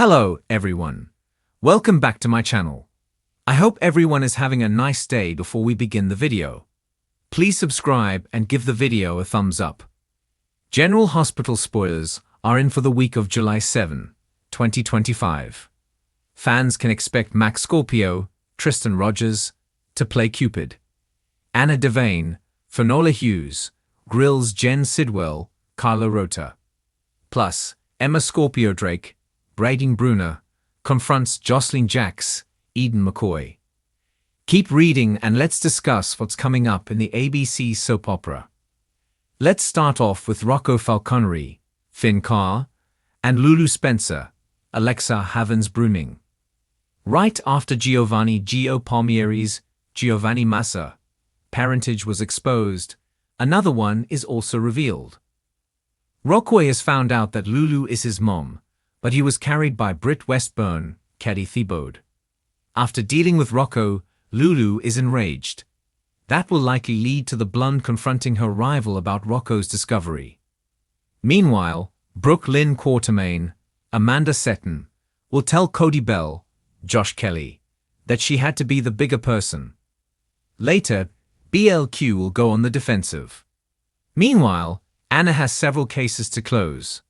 Hello, everyone. Welcome back to my channel. I hope everyone is having a nice day before we begin the video. Please subscribe and give the video a thumbs up. General Hospital spoilers are in for the week of July 7, 2025. Fans can expect Max Scorpio, Tristan Rogers, to play Cupid. Anna Devane, Finola Hughes, grills Jen Sidwell, Carlo Rota. Plus, Emma Scorpio Drake, Braden Bruner, confronts Jocelyn Jacks, Eden McCoy. Keep reading and let's discuss what's coming up in the ABC soap opera. Let's start off with Rocco Falconeri, Finn Carr, and Lulu Spencer, Alexa Havens-Bruning. Right after Giovanni Gio Palmieri's Giovanni Massa parentage was exposed, another one is also revealed. Rocco has found out that Lulu is his mom, but he was carried by Britt Westburn, Katie Thibaud. After dealing with Rocco, Lulu is enraged. That will likely lead to the blonde confronting her rival about Rocco's discovery. Meanwhile, Brooke Lynn Quartermaine, Amanda Setton, will tell Cody Bell, Josh Kelly, that she had to be the bigger person. Later, BLQ will go on the defensive. Meanwhile, Anna has several cases to close.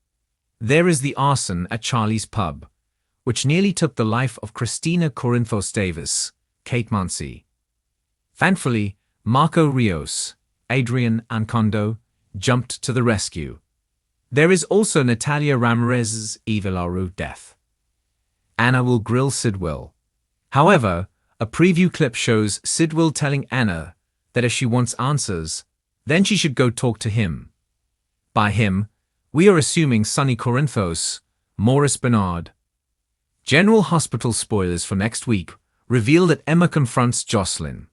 There is the arson at Charlie's Pub, which nearly took the life of Christina Corinthos Davis, Kate Mansi. Thankfully, Marco Rios, Adrian Ancondo, jumped to the rescue. There is also Natalia Ramirez's Eva LaRue death. Anna will grill Sidwell. However, a preview clip shows Sidwell telling Anna that if she wants answers, then she should go talk to him. By him, we are assuming Sonny Corinthos, Maurice Bernard. General Hospital spoilers for next week reveal that Emma confronts Jocelyn.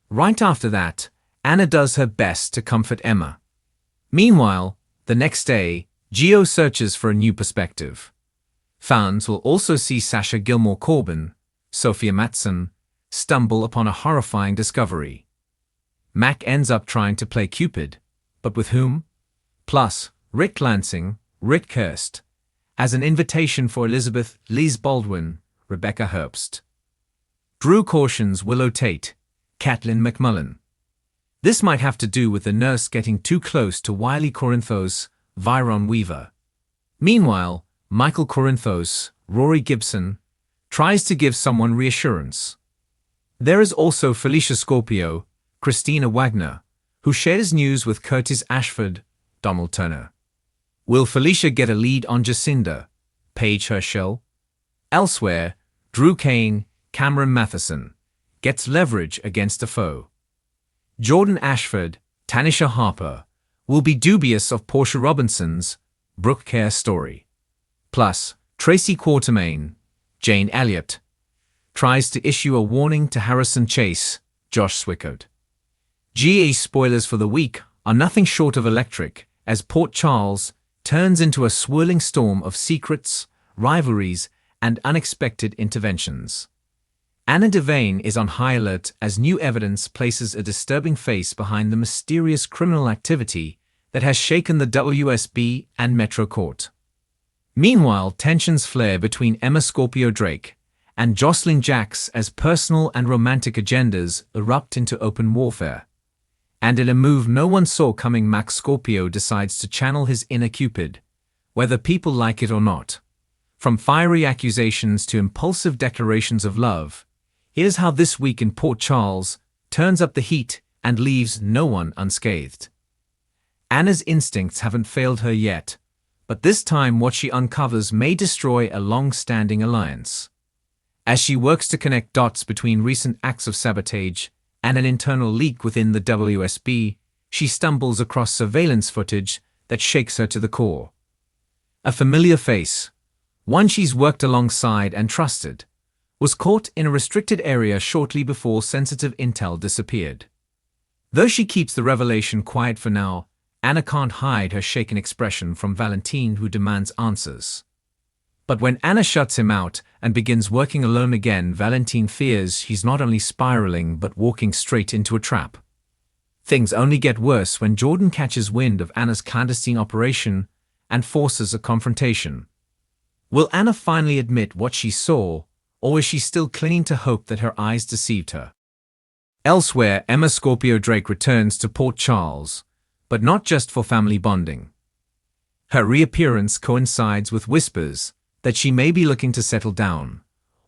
Right after that, Anna does her best to comfort Emma. Meanwhile, the next day, Gio searches for a new perspective. Fans will also see Sasha Gilmore Corbin, Sophia Matson, stumble upon a horrifying discovery. Mac ends up trying to play Cupid, but with whom? Plus, Rick Lansing, Rick Kirst, as an invitation for Elizabeth Liz Baldwin, Rebecca Herbst. Drew cautions Willow Tate, Caitlin McMullen. This might have to do with the nurse getting too close to Wiley Corinthos, Viron Weaver. Meanwhile, Michael Corinthos, Rory Gibson, tries to give someone reassurance. There is also Felicia Scorpio, Christina Wagner, who shares news with Curtis Ashford, Donald Turner. Will Felicia get a lead on Jacinda, Paige Herschel? Elsewhere, Drew Kane, Cameron Matheson, gets leverage against a foe. Jordan Ashford, Tanisha Harper, will be dubious of Portia Robinson's Brooke Care story. Plus, Tracy Quartermaine, Jane Elliott, tries to issue a warning to Harrison Chase, Josh Swickard. GA spoilers for the week are nothing short of electric, as Port Charles turns into a swirling storm of secrets, rivalries, and unexpected interventions. Anna Devane is on high alert as new evidence places a disturbing face behind the mysterious criminal activity that has shaken the WSB and Metro Court. Meanwhile, tensions flare between Emma Scorpio Drake and Jocelyn Jacks as personal and romantic agendas erupt into open warfare. And in a move no one saw coming, Max Scorpio decides to channel his inner Cupid, whether people like it or not. From fiery accusations to impulsive declarations of love, here's how this week in Port Charles turns up the heat and leaves no one unscathed. Anna's instincts haven't failed her yet, but this time what she uncovers may destroy a long-standing alliance. As she works to connect dots between recent acts of sabotage and an internal leak within the WSB, she stumbles across surveillance footage that shakes her to the core. A familiar face, one she's worked alongside and trusted, was caught in a restricted area shortly before sensitive intel disappeared. Though she keeps the revelation quiet for now, Anna can't hide her shaken expression from Valentine, who demands answers. But when Anna shuts him out and begins working alone again, Valentine fears he's not only spiraling but walking straight into a trap. Things only get worse when Jordan catches wind of Anna's clandestine operation and forces a confrontation. Will Anna finally admit what she saw, or is she still clinging to hope that her eyes deceived her? Elsewhere, Emma Scorpio Drake returns to Port Charles, but not just for family bonding. Her reappearance coincides with whispers that she may be looking to settle down,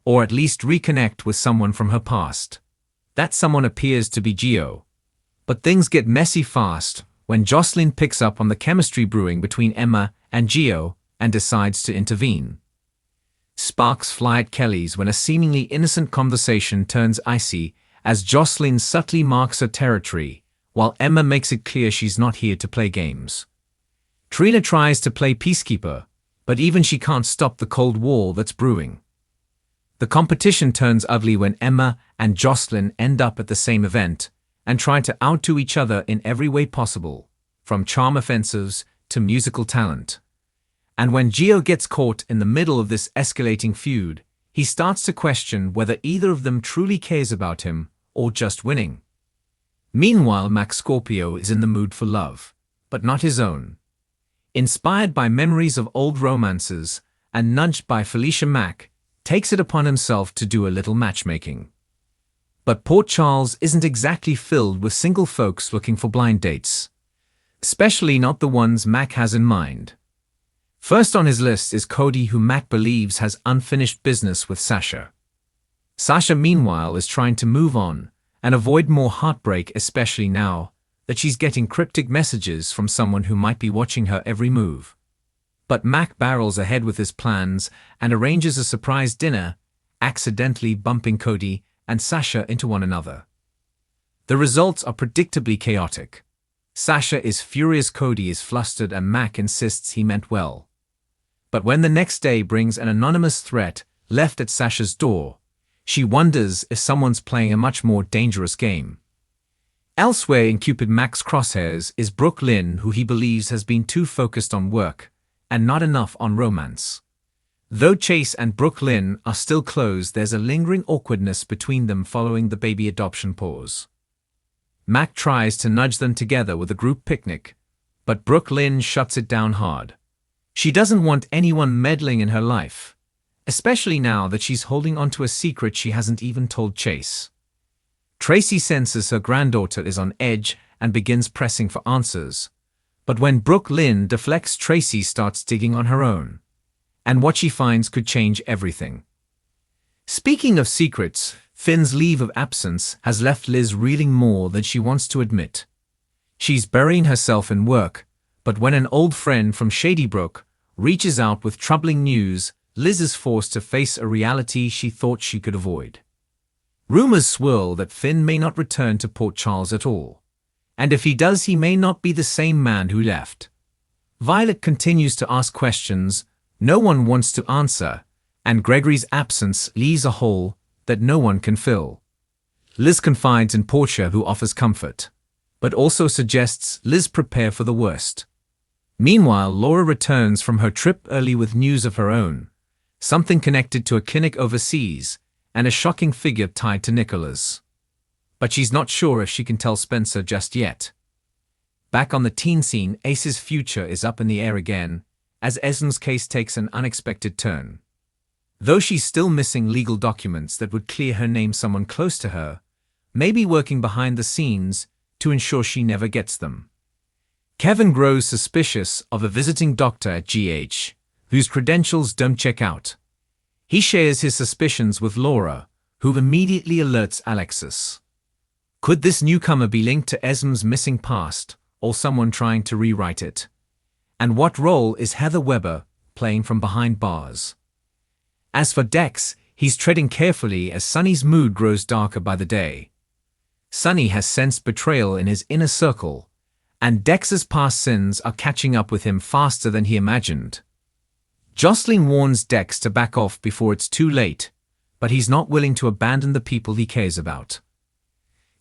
or at least reconnect with someone from her past. That someone appears to be Gio. But things get messy fast when Jocelyn picks up on the chemistry brewing between Emma and Gio and decides to intervene. Sparks fly at Kelly's when a seemingly innocent conversation turns icy as Jocelyn subtly marks her territory, while Emma makes it clear she's not here to play games. Trina tries to play peacekeeper, but even she can't stop the cold war that's brewing. The competition turns ugly when Emma and Jocelyn end up at the same event and try to outdo each other in every way possible, from charm offensives to musical talent. And when Gio gets caught in the middle of this escalating feud, he starts to question whether either of them truly cares about him or just winning. Meanwhile, Max Scorpio is in the mood for love, but not his own. Inspired by memories of old romances and nudged by Felicia Mack, takes it upon himself to do a little matchmaking. But Port Charles isn't exactly filled with single folks looking for blind dates. Especially not the ones Mac has in mind. First on his list is Cody, who Mac believes has unfinished business with Sasha. Sasha, meanwhile, is trying to move on and avoid more heartbreak, especially now that she's getting cryptic messages from someone who might be watching her every move. But Mac barrels ahead with his plans and arranges a surprise dinner, accidentally bumping Cody and Sasha into one another. The results are predictably chaotic. Sasha is furious, Cody is flustered, and Mac insists he meant well. But when the next day brings an anonymous threat left at Sasha's door, she wonders if someone's playing a much more dangerous game. Elsewhere in Cupid Mac's crosshairs is Brooke Lynn, who he believes has been too focused on work and not enough on romance. Though Chase and Brooke Lynn are still close, there's a lingering awkwardness between them following the baby adoption pause. Mac tries to nudge them together with a group picnic, but Brooke Lynn shuts it down hard. She doesn't want anyone meddling in her life, especially now that she's holding onto a secret she hasn't even told Chase. Tracy senses her granddaughter is on edge and begins pressing for answers, but when Brooke Lynn deflects, Tracy starts digging on her own, and what she finds could change everything. Speaking of secrets, Finn's leave of absence has left Liz reeling more than she wants to admit. She's burying herself in work, but when an old friend from Shady Brook reaches out with troubling news, Liz is forced to face a reality she thought she could avoid. Rumors swirl that Finn may not return to Port Charles at all, and if he does, he may not be the same man who left. Violet continues to ask questions no one wants to answer, and Gregory's absence leaves a hole that no one can fill. Liz confides in Portia, who offers comfort, but also suggests Liz prepare for the worst. Meanwhile, Laura returns from her trip early with news of her own, something connected to a clinic overseas, and a shocking figure tied to Nicholas. But she's not sure if she can tell Spencer just yet. Back on the teen scene, Ace's future is up in the air again, as Esm's case takes an unexpected turn. Though she's still missing legal documents that would clear her name, someone close to her may be working behind the scenes to ensure she never gets them. Kevin grows suspicious of a visiting doctor at GH, whose credentials don't check out. He shares his suspicions with Laura, who immediately alerts Alexis. Could this newcomer be linked to Esm's missing past, or someone trying to rewrite it? And what role is Heather Weber playing from behind bars? As for Dex, he's treading carefully as Sunny's mood grows darker by the day. Sunny has sensed betrayal in his inner circle, and Dex's past sins are catching up with him faster than he imagined. Jocelyn warns Dex to back off before it's too late, but he's not willing to abandon the people he cares about.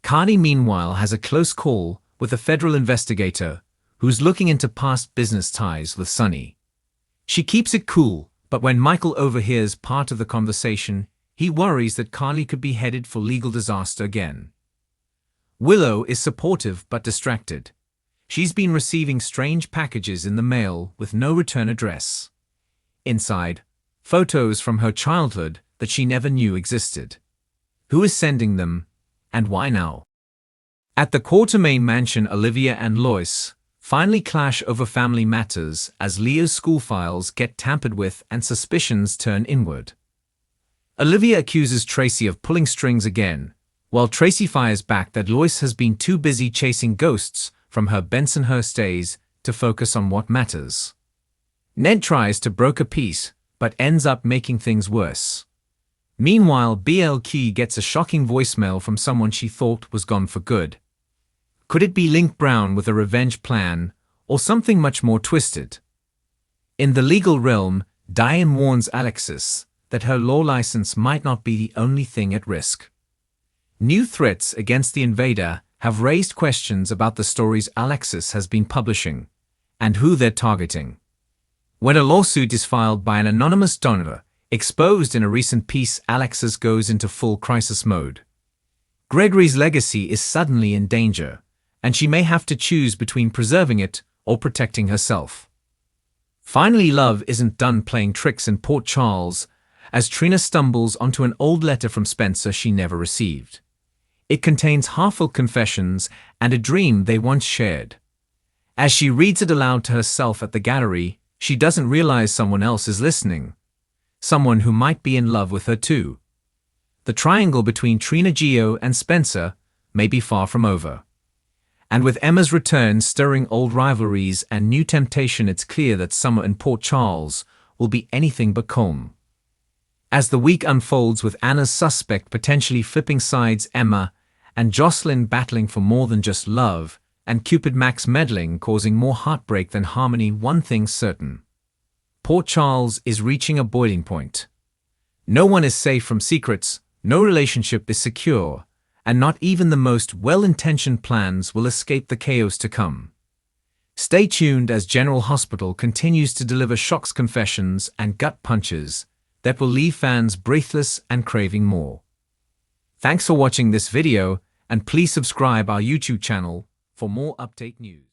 Carney, meanwhile, has a close call with a federal investigator who's looking into past business ties with Sunny. She keeps it cool, but when Michael overhears part of the conversation, he worries that Carly could be headed for legal disaster again. Willow is supportive but distracted. She's been receiving strange packages in the mail with no return address. Inside, photos from her childhood that she never knew existed. Who is sending them, and why now? At the Quatermain mansion, Olivia and Lois finally clash over family matters as Leo's school files get tampered with and suspicions turn inward. Olivia accuses Tracy of pulling strings again, while Tracy fires back that Lois has been too busy chasing ghosts from her Bensonhurst days to focus on what matters. Ned tries to broker peace, but ends up making things worse. Meanwhile, BLK gets a shocking voicemail from someone she thought was gone for good. Could it be Link Brown with a revenge plan, or something much more twisted? In the legal realm, Diane warns Alexis that her law license might not be the only thing at risk. New threats against the invader have raised questions about the stories Alexis has been publishing, and who they're targeting. When a lawsuit is filed by an anonymous donor, exposed in a recent piece, Alexis goes into full crisis mode. Gregory's legacy is suddenly in danger, and she may have to choose between preserving it or protecting herself. Finally, Love isn't done playing tricks in Port Charles, as Trina stumbles onto an old letter from Spencer she never received. It contains heartfelt confessions and a dream they once shared. As she reads it aloud to herself at the gallery, she doesn't realize someone else is listening. Someone who might be in love with her too. The triangle between Trina Geo and Spencer may be far from over. And with Emma's return stirring old rivalries and new temptation, it's clear that summer in Port Charles will be anything but calm. As the week unfolds with Anna's suspect potentially flipping sides, Emma and Jocelyn battling for more than just love, and Cupid Max meddling causing more heartbreak than harmony, one thing's certain. Port Charles is reaching a boiling point. No one is safe from secrets, no relationship is secure, and not even the most well-intentioned plans will escape the chaos to come. Stay tuned as General Hospital continues to deliver shocks, confessions, and gut punches that will leave fans breathless and craving more. Thanks for watching this video, and please subscribe our YouTube channel for more update news.